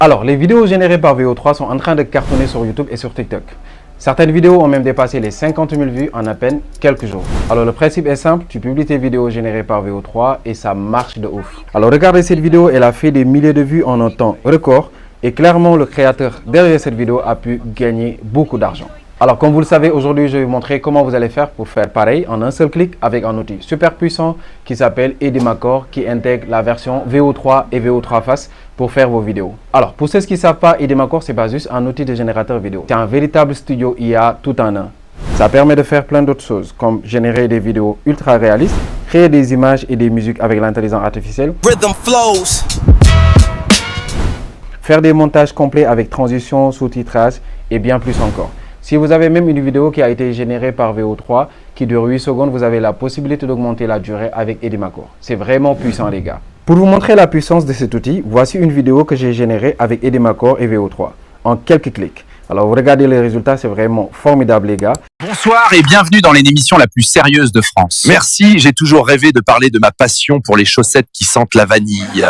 Alors, les vidéos générées par VO3 sont en train de cartonner sur YouTube et sur TikTok. Certaines vidéos ont même dépassé les 50 000 vues en à peine quelques jours. Alors, le principe est simple, tu publies tes vidéos générées par VO3 et ça marche de ouf. Alors, regardez cette vidéo, elle a fait des milliers de vues en un temps record et clairement, le créateur derrière cette vidéo a pu gagner beaucoup d'argent. Alors, comme vous le savez, aujourd'hui, je vais vous montrer comment vous allez faire pour faire pareil en un seul clic avec un outil super puissant qui s'appelle Edimacore, qui intègre la version VO3 et VO3 Face pour faire vos vidéos. Alors, pour ceux qui ne savent pas, Edimacore, c'est pas juste un outil de générateur vidéo. C'est un véritable studio IA tout en un. Ça permet de faire plein d'autres choses, comme générer des vidéos ultra réalistes, créer des images et des musiques avec l'intelligence artificielle, faire des montages complets avec transition, sous-titrage et bien plus encore. Si vous avez même une vidéo qui a été générée par VO3 qui dure 8 secondes, vous avez la possibilité d'augmenter la durée avec Edimacore. C'est vraiment puissant les gars. Pour vous montrer la puissance de cet outil, voici une vidéo que j'ai générée avec Edimacore et VO3 en quelques clics. Alors vous regardez les résultats, c'est vraiment formidable les gars. Bonsoir et bienvenue dans l'émission la plus sérieuse de France. Merci, j'ai toujours rêvé de parler de ma passion pour les chaussettes qui sentent la vanille.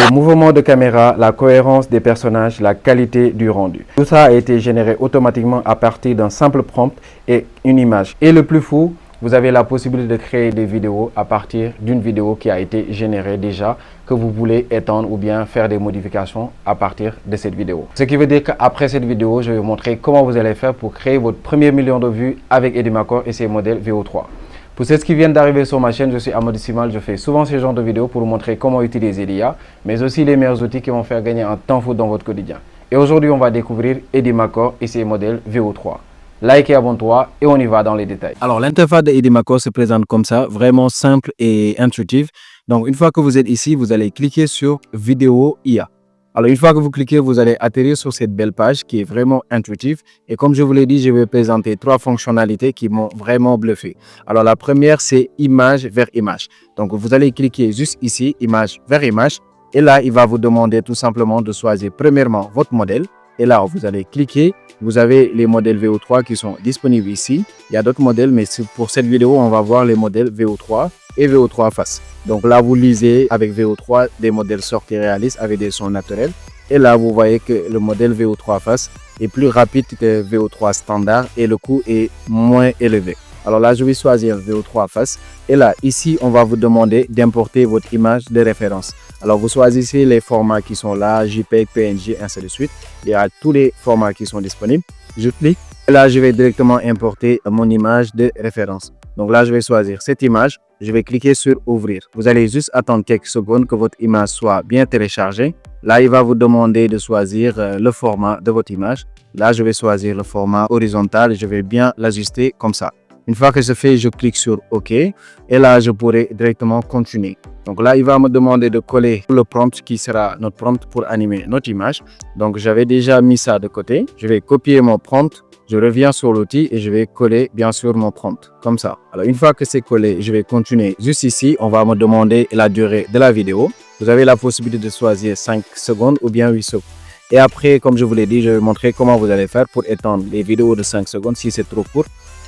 Le mouvement de caméra, la cohérence des personnages, la qualité du rendu. Tout ça a été généré automatiquement à partir d'un simple prompt et une image. Et le plus fou, vous avez la possibilité de créer des vidéos à partir d'une vidéo qui a été générée déjà, que vous voulez étendre ou bien faire des modifications à partir de cette vidéo. Ce qui veut dire qu'après cette vidéo, je vais vous montrer comment vous allez faire pour créer votre premier million de vues avec Edimacore et ses modèles VO3. Pour ceux qui viennent d'arriver sur ma chaîne, je suis Amadou Simal. Je fais souvent ce genre de vidéos pour vous montrer comment utiliser l'IA, mais aussi les meilleurs outils qui vont faire gagner un temps fou dans votre quotidien. Et aujourd'hui, on va découvrir Edimacore et ses modèles VO3. Like et abonne-toi et on y va dans les détails. Alors, l'interface de Edimacore se présente comme ça, vraiment simple et intuitive. Donc, une fois que vous êtes ici, vous allez cliquer sur Vidéo IA. Alors, une fois que vous cliquez, vous allez atterrir sur cette belle page qui est vraiment intuitive. Et comme je vous l'ai dit, je vais présenter 3 fonctionnalités qui m'ont vraiment bluffé. Alors, la première, c'est image vers image. Donc, vous allez cliquer juste ici, image vers image. Et là, il va vous demander tout simplement de choisir premièrement votre modèle. Et là, vous allez cliquer. Vous avez les modèles VO3 qui sont disponibles ici. Il y a d'autres modèles, mais pour cette vidéo, on va voir les modèles VO3 et VO3 Face. Donc là, vous lisez avec VO3 des modèles sortis réalistes avec des sons naturels. Et là, vous voyez que le modèle VO3 Face est plus rapide que VO3 standard et le coût est moins élevé. Alors là, je vais choisir VO3 Face. Et là, ici, on va vous demander d'importer votre image de référence. Alors, vous choisissez les formats qui sont là, JPEG, PNG, ainsi de suite. Il y a tous les formats qui sont disponibles. Je clique. Et là, je vais directement importer mon image de référence. Donc là, je vais choisir cette image. Je vais cliquer sur Ouvrir. Vous allez juste attendre quelques secondes que votre image soit bien téléchargée. Là, il va vous demander de choisir le format de votre image. Là, je vais choisir le format horizontal. Je vais bien l'ajuster comme ça. Une fois que c'est fait, je clique sur OK. Et là, je pourrai directement continuer. Donc là, il va me demander de coller le prompt qui sera notre prompt pour animer notre image. Donc, j'avais déjà mis ça de côté. Je vais copier mon prompt. Je reviens sur l'outil et je vais coller bien sûr mon prompt comme ça. Alors, une fois que c'est collé, je vais continuer. Juste ici, on va me demander la durée de la vidéo. Vous avez la possibilité de choisir 5 secondes ou bien 8 secondes. Et après, comme je vous l'ai dit, je vais vous montrer comment vous allez faire pour étendre les vidéos de 5 secondes si c'est trop court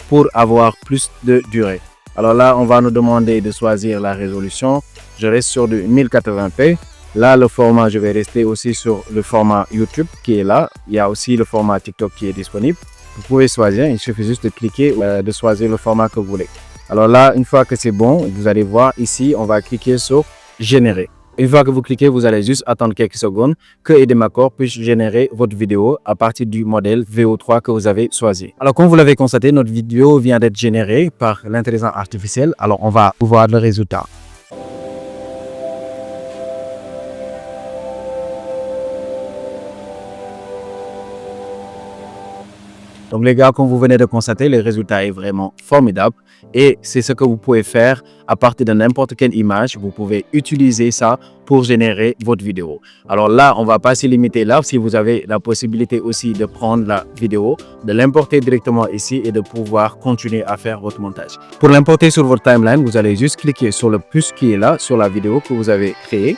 pour avoir plus de durée. Alors là, on va nous demander de choisir la résolution. Je reste sur du 1080p. Là, le format, je vais rester aussi sur le format YouTube qui est là. Il y a aussi le format TikTok qui est disponible. Vous pouvez choisir, il suffit juste de cliquer, de choisir le format que vous voulez. Alors là, une fois que c'est bon, vous allez voir ici, on va cliquer sur Générer. Une fois que vous cliquez, vous allez juste attendre quelques secondes que Edimacore puisse générer votre vidéo à partir du modèle VO3 que vous avez choisi. Alors, comme vous l'avez constaté, notre vidéo vient d'être générée par l'intelligence artificielle. Alors, on va voir le résultat. Donc les gars, comme vous venez de constater, le résultat est vraiment formidable et c'est ce que vous pouvez faire à partir de n'importe quelle image. Vous pouvez utiliser ça pour générer votre vidéo. Alors là, on ne va pas se limiter là. Si vous avez la possibilité aussi de prendre la vidéo, de l'importer directement ici et de pouvoir continuer à faire votre montage. Pour l'importer sur votre timeline, vous allez juste cliquer sur le plus qui est là, sur la vidéo que vous avez créée.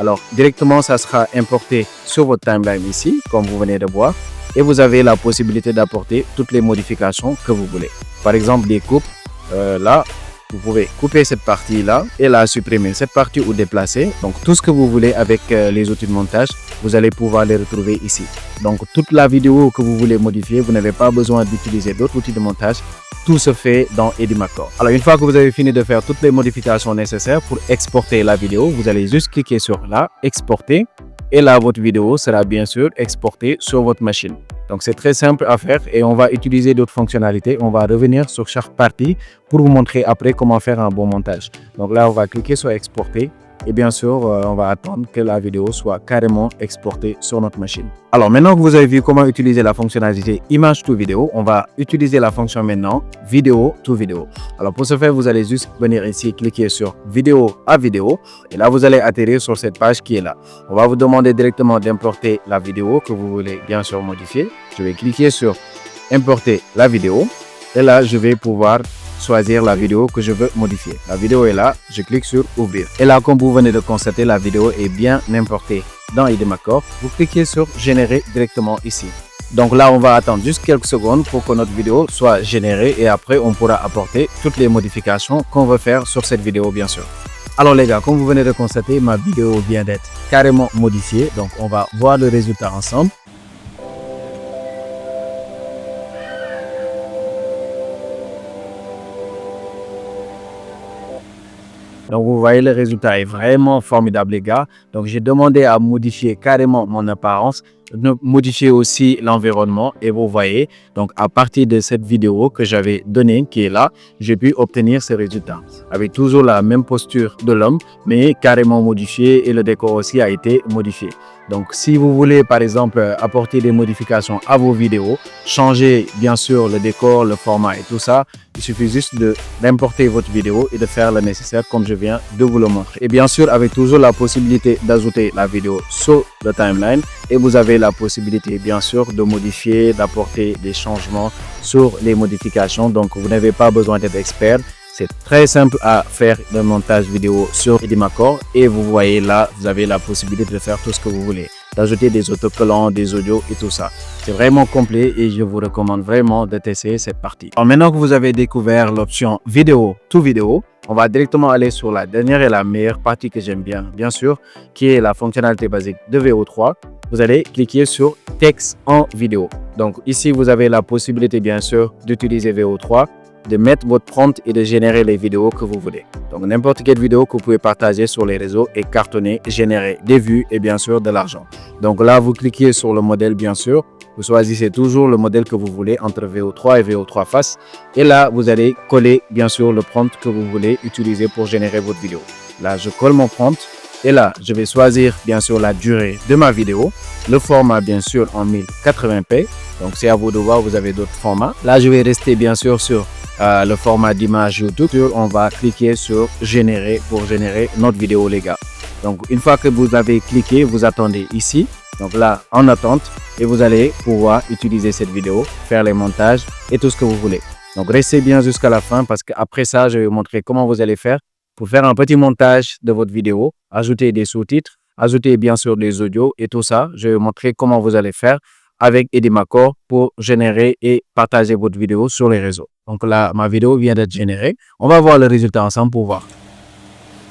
Alors directement, ça sera importé sur votre timeline ici, comme vous venez de voir. Et vous avez la possibilité d'apporter toutes les modifications que vous voulez. Par exemple, des coupes, là, Vous pouvez couper cette partie-là et la supprimer, cette partie ou déplacer. Donc, tout ce que vous voulez avec les outils de montage, vous allez pouvoir les retrouver ici. Donc, toute la vidéo que vous voulez modifier, vous n'avez pas besoin d'utiliser d'autres outils de montage. Tout se fait dans Edimacore. Alors, une fois que vous avez fini de faire toutes les modifications nécessaires pour exporter la vidéo, vous allez juste cliquer sur là, exporter. Et là, votre vidéo sera bien sûr exportée sur votre machine. Donc, c'est très simple à faire et on va utiliser d'autres fonctionnalités. On va revenir sur chaque partie pour vous montrer après comment faire un bon montage. Donc là, on va cliquer sur exporter et bien sûr, on va attendre que la vidéo soit carrément exportée sur notre machine. Alors, maintenant que vous avez vu comment utiliser la fonctionnalité image to vidéo, on va utiliser la fonction maintenant vidéo to vidéo. Alors, pour ce faire, vous allez juste venir ici, cliquer sur vidéo à vidéo et là, vous allez atterrir sur cette page qui est là. On va vous demander directement d'importer la vidéo que vous voulez bien sûr modifier. Je vais cliquer sur importer la vidéo et là, je vais pouvoir choisir la vidéo que je veux modifier. La vidéo est là, je clique sur ouvrir. Et là, comme vous venez de constater, la vidéo est bien importée dans Edimacore. Vous cliquez sur générer directement ici. Donc là, on va attendre juste quelques secondes pour que notre vidéo soit générée et après, on pourra apporter toutes les modifications qu'on veut faire sur cette vidéo, bien sûr. Alors les gars, comme vous venez de constater, ma vidéo vient d'être carrément modifiée. Donc, on va voir le résultat ensemble. Donc, vous voyez, le résultat est vraiment formidable, les gars. Donc, j'ai demandé à modifier carrément mon apparence, de modifier aussi l'environnement. Et vous voyez, donc, à partir de cette vidéo que j'avais donnée, qui est là, j'ai pu obtenir ce résultat. Avec toujours la même posture de l'homme, mais carrément modifié et le décor aussi a été modifié. Donc, si vous voulez, par exemple, apporter des modifications à vos vidéos, changer, bien sûr, le décor, le format et tout ça, il suffit juste d'importer votre vidéo et de faire le nécessaire comme je viens de vous le montrer. Et bien sûr, avec toujours la possibilité d'ajouter la vidéo sur le timeline et vous avez la possibilité, bien sûr, de modifier, d'apporter des changements sur les modifications. Donc, vous n'avez pas besoin d'être expert. C'est très simple à faire le montage vidéo sur Edimacore et vous voyez là, vous avez la possibilité de faire tout ce que vous voulez, d'ajouter des autocollants, des audios et tout ça. C'est vraiment complet et je vous recommande vraiment de tester cette partie. Alors maintenant que vous avez découvert l'option vidéo to vidéo, on va directement aller sur la dernière et la meilleure partie que j'aime bien sûr, qui est la fonctionnalité basique de VO3. Vous allez cliquer sur texte en vidéo. Donc ici, vous avez la possibilité bien sûr d'utiliser VO3, de mettre votre prompt et de générer les vidéos que vous voulez. Donc, n'importe quelle vidéo que vous pouvez partager sur les réseaux et cartonner, générer des vues et bien sûr de l'argent. Donc là, vous cliquez sur le modèle, bien sûr. Vous choisissez toujours le modèle que vous voulez entre VO3 et VO3 Face. Et là, vous allez coller, bien sûr, le prompt que vous voulez utiliser pour générer votre vidéo. Là, je colle mon prompt. Et là, je vais choisir, bien sûr, la durée de ma vidéo. Le format, bien sûr, en 1080p. Donc, c'est à vous de voir, vous avez d'autres formats. Là, je vais rester, bien sûr, sur le format d'image YouTube. On va cliquer sur générer pour générer notre vidéo, les gars. Donc, une fois que vous avez cliqué, vous attendez ici. Donc là, en attente, et vous allez pouvoir utiliser cette vidéo, faire les montages et tout ce que vous voulez. Donc, restez bien jusqu'à la fin parce qu'après ça, je vais vous montrer comment vous allez faire pour faire un petit montage de votre vidéo, ajouter des sous-titres, ajouter bien sûr des audios et tout ça. Je vais vous montrer comment vous allez faire avec Edimacore pour générer et partager votre vidéo sur les réseaux. Donc là, ma vidéo vient d'être générée. On va voir le résultat ensemble pour voir.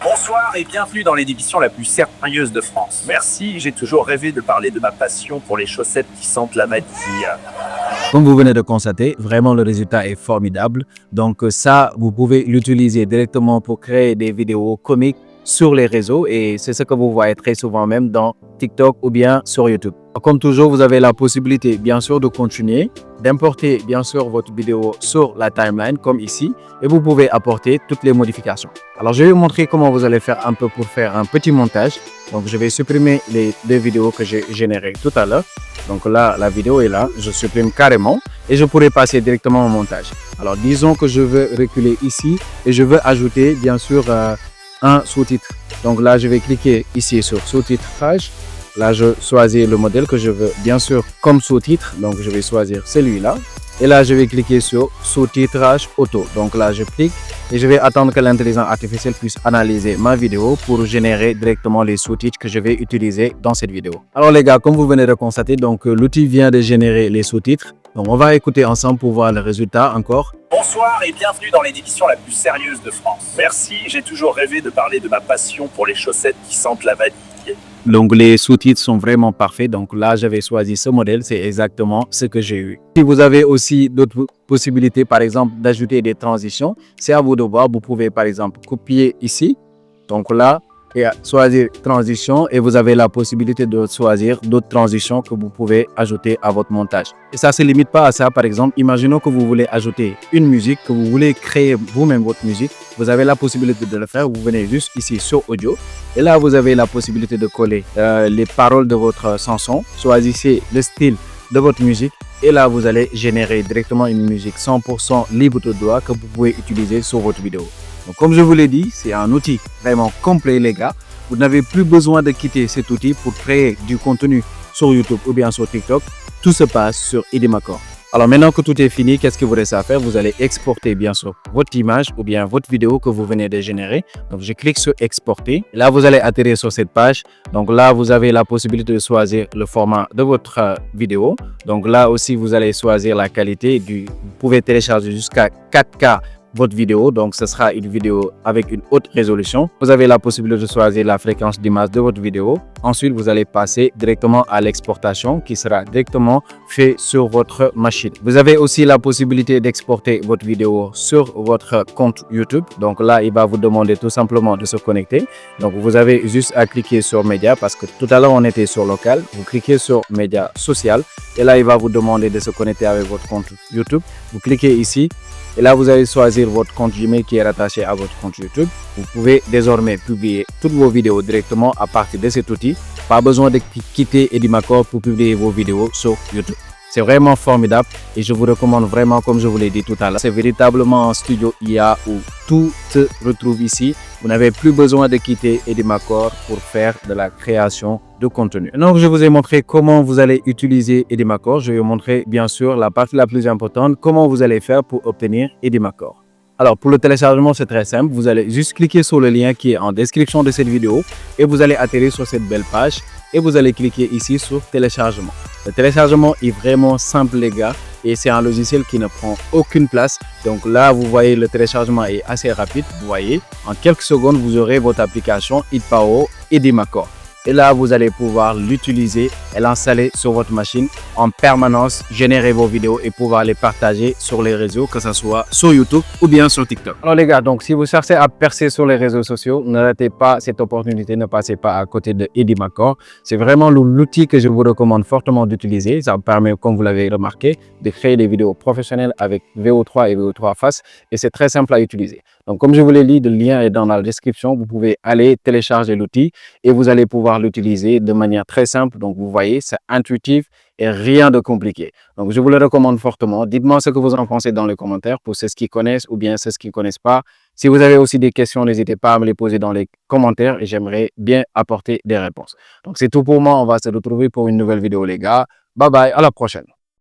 Bonsoir et bienvenue dans l'émission la plus sérieuse de France. Merci, j'ai toujours rêvé de parler de ma passion pour les chaussettes qui sentent la vanille. Comme vous venez de constater, vraiment le résultat est formidable. Donc ça, vous pouvez l'utiliser directement pour créer des vidéos comiques sur les réseaux et c'est ce que vous voyez très souvent même dans TikTok ou bien sur YouTube. Comme toujours, vous avez la possibilité bien sûr de continuer, d'importer bien sûr votre vidéo sur la timeline comme ici et vous pouvez apporter toutes les modifications. Alors je vais vous montrer comment vous allez faire un peu pour faire un petit montage. Donc je vais supprimer les deux vidéos que j'ai générées tout à l'heure. Donc là, la vidéo est là, je supprime carrément et je pourrais passer directement au montage. Alors disons que je veux reculer ici et je veux ajouter bien sûr un sous-titre. Donc là, je vais cliquer ici sur sous-titrage. Là, je choisis le modèle que je veux, bien sûr, comme sous-titre. Donc, je vais choisir celui-là. Et là, je vais cliquer sur sous-titrage auto. Donc là, je clique et je vais attendre que l'intelligence artificielle puisse analyser ma vidéo pour générer directement les sous-titres que je vais utiliser dans cette vidéo. Alors les gars, comme vous venez de constater, donc l'outil vient de générer les sous-titres. Donc, on va écouter ensemble pour voir le résultat encore. Bonsoir et bienvenue dans l'émission la plus sérieuse de France. Merci, j'ai toujours rêvé de parler de ma passion pour les chaussettes qui sentent la vanille. Donc les sous-titres sont vraiment parfaits. Donc là, j'avais choisi ce modèle. C'est exactement ce que j'ai eu. Si vous avez aussi d'autres possibilités, par exemple, d'ajouter des transitions, c'est à vous de voir. Vous pouvez, par exemple, copier ici. Donc là, et choisir transition et vous avez la possibilité de choisir d'autres transitions que vous pouvez ajouter à votre montage. Et ça ne se limite pas à ça. Par exemple, imaginons que vous voulez ajouter une musique, que vous voulez créer vous-même votre musique. Vous avez la possibilité de le faire. Vous venez juste ici sur audio et là, vous avez la possibilité de coller les paroles de votre chanson. Choisissez le style de votre musique et là, vous allez générer directement une musique 100% libre de droit que vous pouvez utiliser sur votre vidéo. Donc, comme je vous l'ai dit, c'est un outil vraiment complet, les gars. Vous n'avez plus besoin de quitter cet outil pour créer du contenu sur YouTube ou bien sur TikTok. Tout se passe sur Edimacore. Alors maintenant que tout est fini, qu'est-ce que vous reste à faire? Vous allez exporter bien sûr votre image ou bien votre vidéo que vous venez de générer. Donc je clique sur exporter. Là, vous allez atterrir sur cette page. Donc là, vous avez la possibilité de choisir le format de votre vidéo. Donc là aussi, vous allez choisir la qualité. Vous pouvez télécharger jusqu'à 4K votre vidéo, donc ce sera une vidéo avec une haute résolution. Vous avez la possibilité de choisir la fréquence d'image de votre vidéo. Ensuite, vous allez passer directement à l'exportation qui sera directement fait sur votre machine. Vous avez aussi la possibilité d'exporter votre vidéo sur votre compte YouTube. Donc là, il va vous demander tout simplement de se connecter. Donc vous avez juste à cliquer sur média parce que tout à l'heure on était sur local. Vous cliquez sur média social et là, il va vous demander de se connecter avec votre compte YouTube. Vous cliquez ici. Et là, vous allez choisir votre compte Gmail qui est rattaché à votre compte YouTube. Vous pouvez désormais publier toutes vos vidéos directement à partir de cet outil. Pas besoin de quitter Edimacore pour publier vos vidéos sur YouTube. C'est vraiment formidable et je vous recommande vraiment, comme je vous l'ai dit tout à l'heure, c'est véritablement un studio IA où tout se retrouve ici. Vous n'avez plus besoin de quitter Edimacore pour faire de la création de contenu. Donc, je vous ai montré comment vous allez utiliser Edimacore. Je vais vous montrer, bien sûr, la partie la plus importante, comment vous allez faire pour obtenir Edimacore. Alors, pour le téléchargement, c'est très simple. Vous allez juste cliquer sur le lien qui est en description de cette vidéo et vous allez atterrir sur cette belle page et vous allez cliquer ici sur téléchargement. Le téléchargement est vraiment simple, les gars, et c'est un logiciel qui ne prend aucune place. Donc là, vous voyez, le téléchargement est assez rapide. Vous voyez, en quelques secondes, vous aurez votre application Edpower Edimacore. Et là, vous allez pouvoir l'utiliser et l'installer sur votre machine en permanence, générer vos vidéos et pouvoir les partager sur les réseaux, que ce soit sur YouTube ou bien sur TikTok. Alors les gars, donc si vous cherchez à percer sur les réseaux sociaux, ne ratez pas cette opportunité, ne passez pas à côté de Edimacore. C'est vraiment l'outil que je vous recommande fortement d'utiliser. Ça permet, comme vous l'avez remarqué, de créer des vidéos professionnelles avec VO3 et VO3 Face et c'est très simple à utiliser. Donc comme je vous l'ai dit, le lien est dans la description. Vous pouvez aller télécharger l'outil et vous allez pouvoir l'utiliser de manière très simple. Donc vous voyez, c'est intuitif et rien de compliqué. Donc je vous le recommande fortement. Dites-moi ce que vous en pensez dans les commentaires pour ceux qui connaissent ou bien ceux qui ne connaissent pas. Si vous avez aussi des questions, n'hésitez pas à me les poser dans les commentaires et j'aimerais bien apporter des réponses. Donc c'est tout pour moi. On va se retrouver pour une nouvelle vidéo les gars. Bye bye, à la prochaine.